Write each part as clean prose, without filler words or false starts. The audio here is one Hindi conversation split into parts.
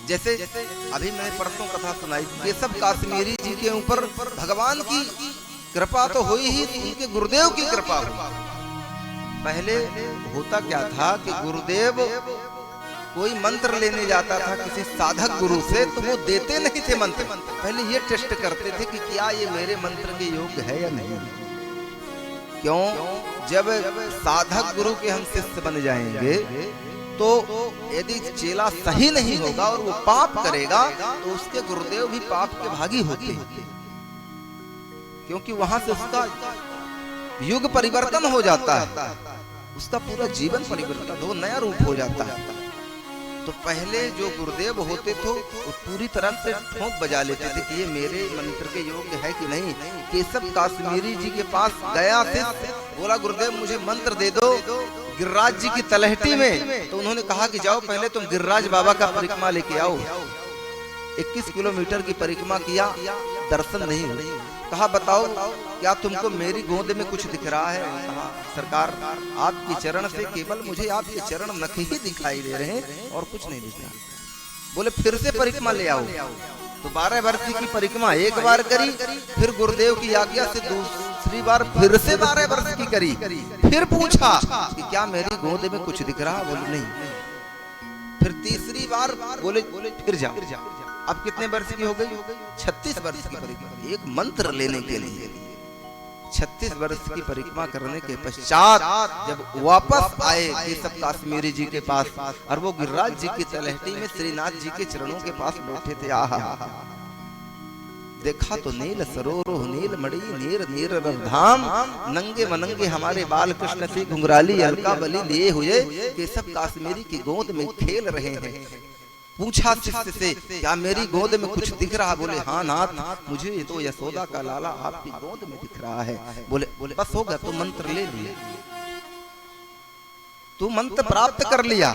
जैसे अभी मैंने परसों कथा सुनाई, केशव काश्मीरी जी के ऊपर भगवान की कृपा तो हुई ही, उनके गुरुदेव की कृपा हुई। पहले होता क्या था कि गुरुदेव कोई मंत्र लेने जाता था किसी साधक गुरु से, तो वो देते नहीं थे मंत्र। पहले ये टेस्ट करते थे कि क्या ये मेरे मंत्र के योग्य है या नहीं। क्यों? जब साधक गुरु के हम शिष्य बन जाएंगे तो यदि चेला सही नहीं होगा और वो पाप करेगा तो उसके गुरुदेव भी पाप के भागी होते हैं, क्योंकि वहां से उसका युग परिवर्तन हो जाता है, उसका पूरा जीवन परिवर्तन हो, नया रूप हो जाता है। तो पहले जो गुरुदेव होते थे वो पूरी तरह से ठोंक बजा लेते थे कि ये मेरे मंत्र के योग्य है कि नहीं। केशव काश्मीरी जी के पास गया थे, बोला गुरुदेव मुझे मंत्र दे दो गिरिराज जी की तलहटी में। तो उन्होंने कहा कि जाओ पहले तुम गिरिराज बाबा का परिक्रमा लेके आओ। 21 किलोमीटर की परिक्रमा किया, दर्शन नहीं हुए। कहा बताओ क्या तुमको मेरी गोद में कुछ दिख रहा है? कहा सरकार आपके चरण से केवल मुझे आपके चरण नख ही दिखाई दे रहे हैं और कुछ नहीं दिख रहा। बोले फिर से परिक्रमा ले आओ। तो 12 वर्ष की परिक्रमा एक बार करी, फिर गुरुदेव की आज्ञा से दूसरी बार फिर से 12 वर्ष की करी। फिर पूछा कि क्या मेरी गोद में कुछ दिख रहा? बोले नहीं। फिर तीसरी बार बोले फिर जाओ। अब कितने वर्ष की हो गई? 36 वर्ष की परिक्रमा, एक मंत्र लेने के लिए। 36 वर्ष की परिक्रमा करने के पश्चात जब वापस आए केशव काश्मीरी जी के पास, और वो गिरिराज जी की तलहटी में श्रीनाथ जी के चरणों के पास बैठे थे। आहा, देखा तो नील सरोवर नील मणि नीर नीर धाम, नंगे मनंगे हमारे बाल कृष्ण से घुंघराली अलका बलि लिए हुए केशव काश्मीरी की गोद में खेल रहे हैं। पूछा शिष्य से क्या मेरी गोद में कुछ दिख रहा? बोले हाँ नाथ, मुझे तो यशोदा का लाला आपकी गोद में दिख रहा है। बोले बस हो गया, तू मंत्र ले लिया, तू मंत्र प्राप्त कर लिया,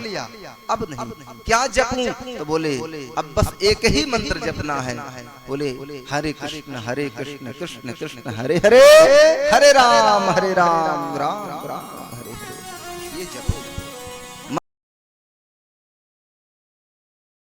अब नहीं क्या जपूं? तो बोले अब बस एक ही मंत्र जपना है। बोले हरे कृष्ण कृष्ण कृष्ण हरे हरे, हरे राम राम राम